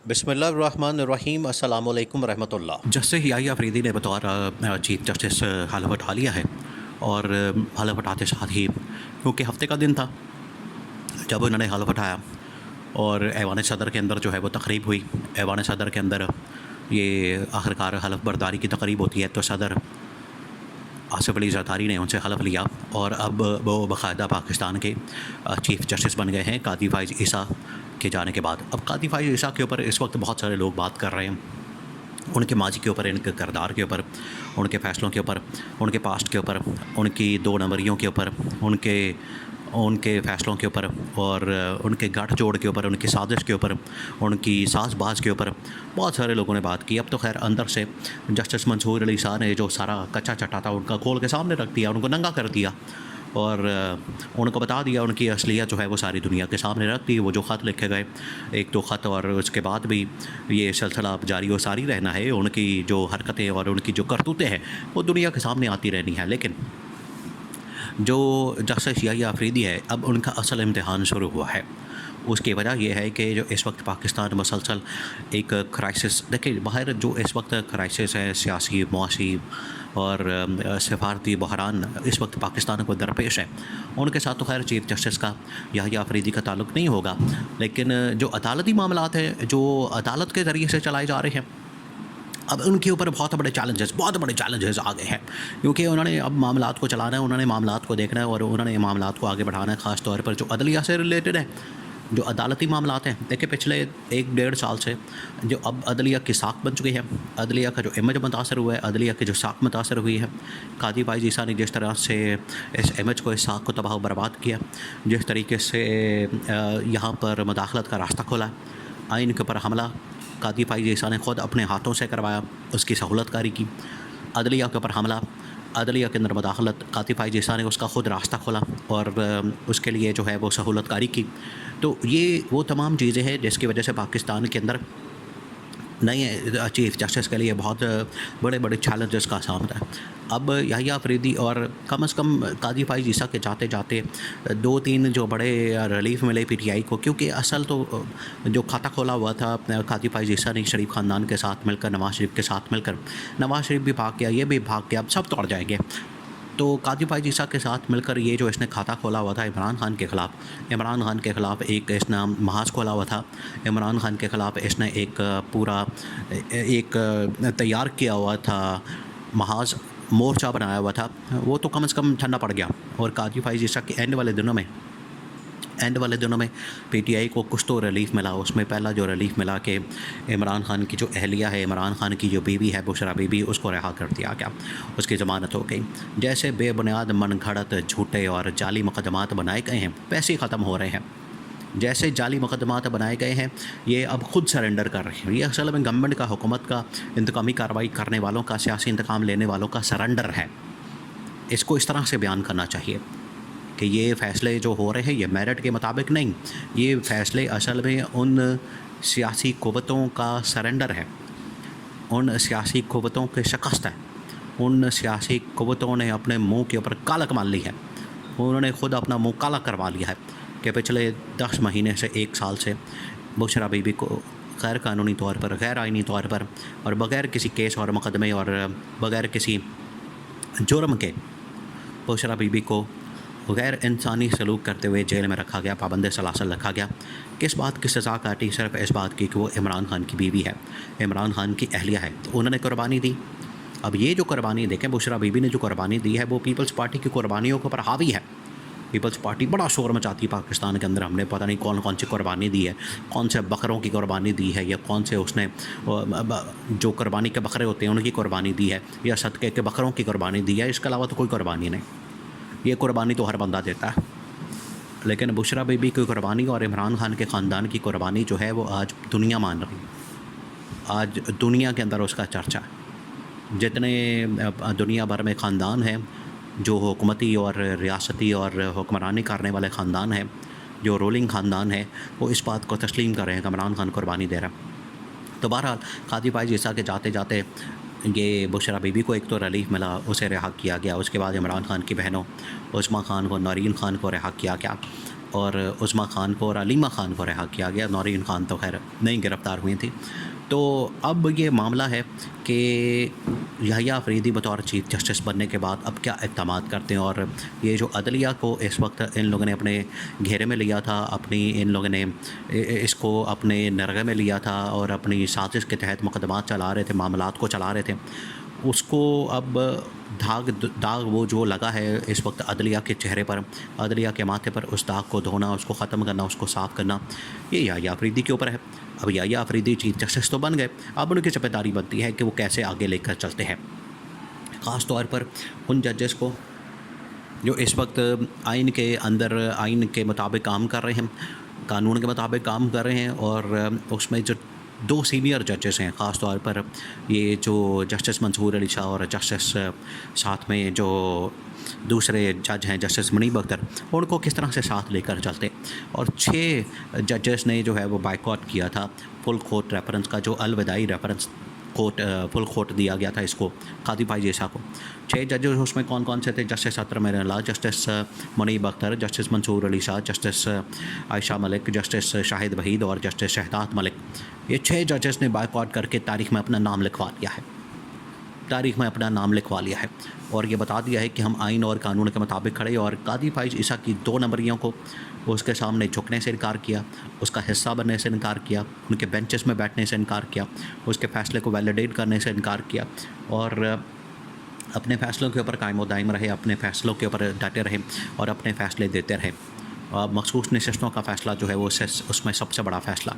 بسم اللہ الرحمن الرحیم، السلام علیکم ورحمۃ اللہ۔ جسٹس یحییٰ افریدی نے بطور چیف جسٹس حلف اٹھا لیا ہے، اور حلف اٹھاتے ساتھ ہی کیونکہ ہفتے کا دن تھا جب انہوں نے حلف اٹھایا، اور ایوان صدر کے اندر جو ہے وہ تقریب ہوئی۔ ایوان صدر کے اندر یہ آخرکار حلف برداری کی تقریب ہوتی ہے، تو صدر آصف علی زرداری نے ان سے حلف لیا، اور اب وہ باقاعدہ پاکستان کے چیف جسٹس بن گئے ہیں قاضی فائز عیسیٰ کے جانے کے بعد۔ اب قاضی فائز عیسیٰ کے اوپر اس وقت بہت سارے لوگ بات کر رہے ہیں، ان کے ماضی کے اوپر، ان کے کردار کے اوپر، ان کے فیصلوں کے اوپر، ان کے پاسٹ کے اوپر، ان کی دو نمبریوں کے اوپر، ان کے فیصلوں کے اوپر، اور ان کے گٹھ جوڑ کے اوپر، ان کی سازش کے اوپر، ان کی ساز باز کے اوپر بہت سارے لوگوں نے بات کی۔ اب تو خیر اندر سے جسٹس منصور علی شاہ نے جو سارا کچا چٹا تھا ان کا کھول کے سامنے رکھ دیا، ان کو ننگا کر دیا، اور ان کو بتا دیا، ان کی اصلیت جو ہے وہ ساری دنیا کے سامنے رکھ دی۔ وہ جو خط لکھے گئے، ایک دو خط، اور اس کے بعد بھی یہ سلسلہ اب جاری و ساری رہنا ہے۔ ان کی جو حرکتیں اور ان کی جو کرتوتیں ہیں وہ دنیا کے سامنے آتی رہنی ہیں، لیکن جو جسٹس یحییٰ افریدی ہے، اب ان کا اصل امتحان شروع ہوا ہے۔ اس کی وجہ یہ ہے کہ جو اس وقت پاکستان مسلسل ایک کرائسس، دیکھیں باہر جو اس وقت کرائسس ہے، سیاسی، معاشی اور سفارتی بحران اس وقت پاکستان کو درپیش ہے، ان کے ساتھ تو خیر چیف جسٹس کا یحییٰ افریدی کا تعلق نہیں ہوگا، لیکن جو عدالتی معاملات ہیں جو عدالت کے ذریعے سے چلائے جا رہے ہیں، اب ان کے اوپر بہت بڑے چیلنجز آ گئے ہیں، کیونکہ انہوں نے اب معاملات کو چلانا ہے، انہوں نے معاملات کو دیکھنا ہے، اور انہوں نے معاملات کو آگے بڑھانا ہے، خاص طور پر جو عدلیہ سے ریلیٹڈ ہے، جو عدالتی معاملات ہیں۔ دیکھیں پچھلے 1-1.5 سال سے جو اب عدلیہ کی ساکھ بن چکی ہے، عدلیہ کا جو امیج متاثر ہوا ہے، عدلیہ کی جو ساکھ متاثر ہوئی ہے، قاضی فائز عیسیٰ نے جس طرح سے اس امیج کو، اس ساکھ کو تباہ و برباد کیا، جس طریقے سے یہاں پر مداخلت کا راستہ کھولا، آئین کے اوپر حملہ قاضی فائز عیسیٰ نے خود اپنے ہاتھوں سے کروایا، اس کی سہولت کاری کی، عدلیہ کے اوپر حملہ، عدلیہ کے اندر مداخلت، قاضی فائز عیسیٰ نے اس کا خود راستہ کھولا اور اس کے لیے جو ہے وہ سہولت کاری کی۔ تو یہ وہ تمام چیزیں ہیں جس کی وجہ سے پاکستان کے اندر نئے چیف جسٹس کے لیے بہت بڑے بڑے چیلنجز کا سامنا ہے۔ اب یحییٰ افریدی اور کم از کم قاضی فائز عیسیٰ کے جاتے جاتے 2-3 جو بڑے ریلیف ملے پی ٹی آئی کو، کیونکہ اصل تو جو کھاتا کھولا ہوا تھا قاضی فائز عیسیٰ نے شریف خاندان کے ساتھ مل کر، نواز شریف کے ساتھ مل کر، نواز شریف بھی بھاگ گیا، یہ بھی بھاگ گیا، اب سب توڑ جائیں گے۔ تو قاضی فائز عیسیٰ کے ساتھ مل کر یہ جو اس نے کھاتا کھولا ہوا تھا عمران خان کے خلاف ایک اس نے محاذ کھولا ہوا تھا، عمران خان کے خلاف اس نے ایک پورا ایک تیار کیا ہوا تھا محاذ، مورچہ بنایا ہوا تھا، وہ تو کم از کم ٹھنڈا پڑ گیا۔ اور قاضی فائز عیسیٰ کے اینڈ والے دنوں میں پی ٹی آئی کو کچھ تو ریلیف ملا۔ اس میں پہلا جو ریلیف ملا کہ عمران خان کی جو اہلیہ ہے، عمران خان کی جو بیوی ہے بشرا بی بی، اس کو رہا کر دیا گیا، اس کی ضمانت ہو گئی۔ جیسے بے بنیاد من گھڑت جھوٹے اور جعلی مقدمات بنائے گئے ہیں، ویسے ہی ختم ہو رہے ہیں۔ جیسے جعلی مقدمات بنائے گئے ہیں، یہ اب خود سرنڈر کر رہے ہیں۔ یہ اصل میں گورنمنٹ کا، حکومت کا، انتقامی کارروائی کرنے والوں کا، سیاسی انتقام لینے والوں کا سرنڈر ہے۔ اس کو اس طرح سے بیان کرنا چاہیے کہ یہ فیصلے جو ہو رہے ہیں یہ میرٹ کے مطابق نہیں، یہ فیصلے اصل میں ان سیاسی قوتوں کا سرنڈر ہے، ان سیاسی قوتوں کے شکست ہے، ان سیاسی قوتوں نے اپنے منہ کے اوپر کالک مان لی ہے، انہوں نے خود اپنا منہ کالا کروا لیا ہے کہ پچھلے 10 مہینے سے 1 سال سے بشرا بی بی کو غیر قانونی طور پر، غیر آئینی طور پر، اور بغیر کسی کیس اور مقدمے اور بغیر کسی جرم کے بشرا بی بی کو غیر انسانی سلوک کرتے ہوئے جیل میں رکھا گیا، پابند سلاسل رکھا گیا۔ کس بات کی سزا کاٹی؟ صرف اس بات کی کہ وہ عمران خان کی بیوی ہے، عمران خان کی اہلیہ ہے، تو انہوں نے قربانی دی۔ اب یہ جو قربانی دیکھیں، بشرا بی بی نے جو قربانی دی ہے وہ پیپلز پارٹی کی قربانیوں کے اوپر حاوی ہے۔ پیپلز پارٹی بڑا شور مچاتی ہے پاکستان کے اندر، ہم نے پتہ نہیں کون سی قربانی دی ہے، کون سے بکروں کی قربانی دی ہے، یا کون سے اس نے جو قربانی کے بکرے ہوتے ہیں ان کی قربانی دی ہے، یا صدقے کے بکروں کی قربانی دی ہے۔ اس کے علاوہ تو کوئی قربانی نہیں۔ یہ قربانی تو ہر بندہ دیتا ہے، لیکن بشرا بی بی کی قربانی اور عمران خان کے خاندان کی قربانی جو ہے وہ آج دنیا مان رہی ہے، آج دنیا کے اندر اس کا چرچا ہے۔ جتنے دنیا بھر میں خاندان ہیں جو حکومتی اور ریاستی اور حکمرانی کرنے والے خاندان ہیں، جو رولنگ خاندان ہے، وہ اس بات کو تسلیم کر رہے ہیں کہ عمران خان قربانی دے رہا ہے۔ تو بہرحال قاضی فائز عیسیٰ کے جاتے جاتے یہ بشرا بی بی کو ایک تو ریلیف ملا، اسے رہا کیا گیا، اس کے بعد عمران خان کی بہنوں عثمان خان کو، نورین خان کو رہا کیا گیا، اور عظما خان کو اور علیمہ خان کو رہا کیا گیا. نورین خان تو خیر نہیں گرفتار ہوئی تھیں. تو اب یہ معاملہ ہے کہ یحییٰ آفریدی بطور چیف جسٹس بننے کے بعد اب کیا اقدامات کرتے ہیں. اور یہ جو عدلیہ کو اس وقت ان لوگوں نے اپنے گھیرے میں لیا تھا, ان لوگوں نے اس کو اپنے نرغے میں لیا تھا اور اپنی سازش کے تحت مقدمات چلا رہے تھے, معاملات کو چلا رہے تھے, اس کو اب داغ وہ جو لگا ہے اس وقت عدلیہ کے چہرے پر, عدلیہ کے ماتھے پر, اس داغ کو دھونا, اس کو ختم کرنا, اس کو صاف کرنا, یہ یحییٰ آفریدی کے اوپر ہے. اب یحییٰ آفریدی چیف جسٹس تو بن گئے, اب ان کی ذمہ داری بنتی ہے کہ وہ کیسے آگے لے کر چلتے ہیں, خاص طور پر ان ججز کو جو اس وقت آئین کے اندر آئین کے مطابق کام کر رہے ہیں, قانون کے مطابق کام کر رہے ہیں. اور اس میں جو 2 سینئر ججز ہیں, خاص طور پر یہ جو جسٹس منصور علی شاہ اور جسٹس ساتھ میں جو دوسرے جج ہیں جسٹس منیب اختر, ان کو کس طرح سے ساتھ لے کر چلتے. اور 6 ججز نے جو ہے وہ بائیکاٹ کیا تھا فل کورٹ ریفرنس کا, جو الوداعی ریفرنس کورٹ فل کورٹ دیا گیا تھا اس کو, قاضی بھائی جیسا کو. 6 ججز اس میں کون کون سے تھے؟ جسٹس اطہر میرن اللہ, جسٹس منیب اختر, جسٹس منصور علی شاہ, جسٹس عائشہ ملک, جسٹس شاہد وحید اور جسٹس شہداد ملک. یہ 6 ججز نے بائیکاٹ کر کے تاریخ میں اپنا نام لکھوا لیا ہے, تاریخ میں اپنا نام لکھوا لیا ہے. اور یہ بتا دیا ہے کہ ہم آئین اور قانون کے مطابق کھڑے. اور قاضی فائز عیسیٰ کی 2 نمبریوں کو اس کے سامنے جھکنے سے انکار کیا, اس کا حصہ بننے سے انکار کیا, ان کے بینچز میں بیٹھنے سے انکار کیا, اس کے فیصلے کو ویلیڈیٹ کرنے سے انکار کیا, اور اپنے فیصلوں کے اوپر قائم و دائم رہے, اپنے فیصلوں کے اوپر ڈٹے رہے اور اپنے فیصلے دیتے رہے. مخصوص نشستوں کا فیصلہ جو ہے وہ اس میں سب سے بڑا فیصلہ.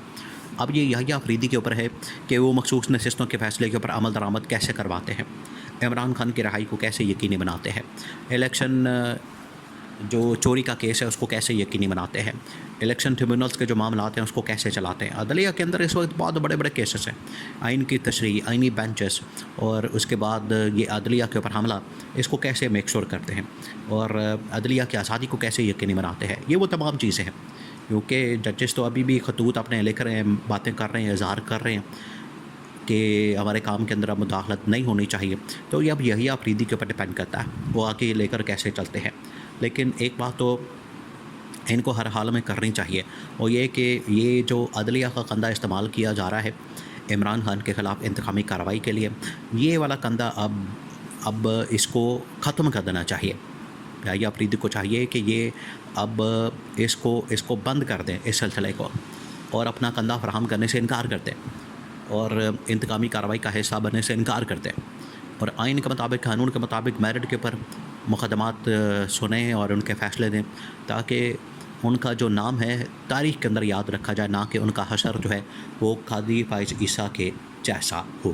اب یہ یحییٰ آفریدی کے اوپر ہے کہ وہ مخصوص نشستوں کے فیصلے کے اوپر عمل درآمد کیسے کرواتے ہیں, عمران خان کی رہائی کو کیسے یقینی بناتے ہیں, الیکشن جو چوری کا کیس ہے اس کو کیسے یقینی بناتے ہیں, الیکشن ٹریبیونلز کے جو معاملات ہیں اس کو کیسے چلاتے ہیں. عدلیہ کے اندر اس وقت بہت بڑے بڑے کیسز ہیں, آئین کی تشریح, آئینی بینچز, اور اس کے بعد یہ عدلیہ کے اوپر حملہ, اس کو کیسے میک شور کرتے ہیں, اور عدلیہ کی آزادی کو کیسے یقینی بناتے ہیں. یہ وہ تمام چیزیں ہیں, کیونکہ ججز تو ابھی بھی خطوط اپنے لکھ رہے ہیں, باتیں کر رہے ہیں, اظہار کر رہے ہیں کہ ہمارے کام کے اندر اب مداخلت نہیں ہونی چاہیے. تو یہ اب یحییٰ آفریدی کے اوپر ڈپینڈ کرتا ہے وہ آگے لے کر کیسے چلتے ہیں. لیکن ایک بات تو ان کو ہر حال میں کرنی چاہیے, اور یہ کہ یہ جو عدلیہ کا کندھا استعمال کیا جا رہا ہے عمران خان کے خلاف انتقامی کارروائی کے لیے, یہ والا کندھا اب اس کو ختم کر دینا چاہیے. یحییٰ آفریدی کو چاہیے کہ یہ اب اس کو بند کر دیں, اس سلسلے کو, اور اپنا کندھا فراہم کرنے سے انکار کر دیں, اور انتقامی کارروائی کا حصہ بننے سے انکار کر دیں, اور آئین کے مطابق, قانون کے مطابق میرٹ کے اوپر مقدمات سنیں اور ان کے فیصلے دیں, تاکہ ان کا جو نام ہے تاریخ کے اندر یاد رکھا جائے, نہ کہ ان کا حشر جو ہے وہ قاضی فائز عیسیٰ کے جیسا ہو.